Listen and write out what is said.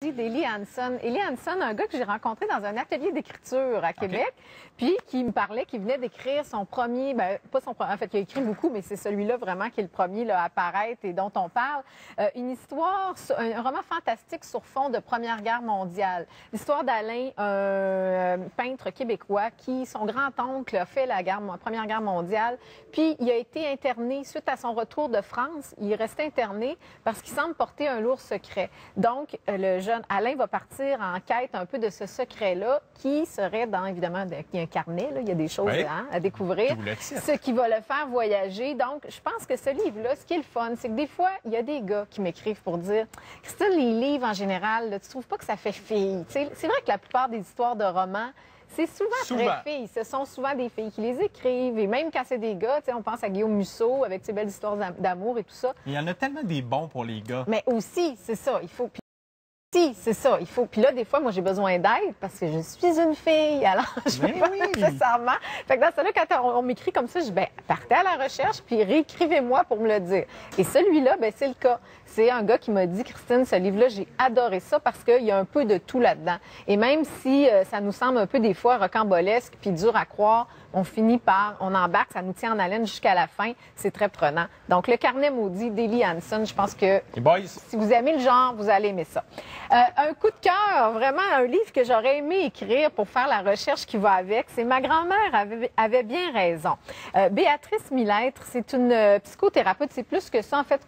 d'Eli Hanson. Eli Hanson, un gars que j'ai rencontré dans un atelier d'écriture à Québec, puis qui me parlait qu'il venait d'écrire son premier, pas son premier, en fait, il a écrit beaucoup, mais c'est celui-là vraiment qui est le premier là, à apparaître et dont on parle. Une histoire, un roman fantastique sur fond de Première Guerre mondiale. L'histoire d'Alain, un peintre québécois qui, son grand-oncle a fait la Première Guerre mondiale, puis il a été interné suite à son retour de France. Il est resté interné parce qu'il semble porter un lourd secret. Donc, le jeune Alain va partir en quête un peu de ce secret-là qui serait dans, évidemment, il y a un carnet, là, il y a des choses à découvrir, ce qui va le faire voyager. Donc, je pense que ce livre-là, ce qui est le fun, c'est que des fois, il y a des gars qui m'écrivent pour dire « Christine, les livres en général, là, tu trouves pas que ça fait fille? » C'est vrai que la plupart des histoires de romans, c'est souvent très filles. Ce sont souvent des filles qui les écrivent. Et même quand c'est des gars, on pense à Guillaume Musso avec ses belles histoires d'amour et tout ça. Il y en a tellement des bons pour les gars. Mais aussi, c'est ça, il faut... Si, c'est ça, il faut. Puis là, des fois, moi, j'ai besoin d'aide parce que je suis une fille, alors je ne peux pas nécessairement. Fait que dans ce là quand on m'écrit comme ça, je dis, partez à la recherche, puis réécrivez-moi pour me le dire. Et celui-là, c'est le cas. C'est un gars qui m'a dit, Christine, ce livre-là, j'ai adoré ça parce qu'il y a un peu de tout là-dedans. Et même si ça nous semble un peu des fois rocambolesque puis dur à croire, on embarque, ça nous tient en haleine jusqu'à la fin. C'est très prenant. Donc, Le Carnet maudit d'Eli Hanson, je pense que si vous aimez le genre, vous allez aimer ça. Un coup de cœur, vraiment un livre que j'aurais aimé écrire pour faire la recherche qui va avec, c'est Ma grand-mère avait bien raison. Béatrice Millettre, c'est une psychothérapeute, c'est plus que ça, en fait,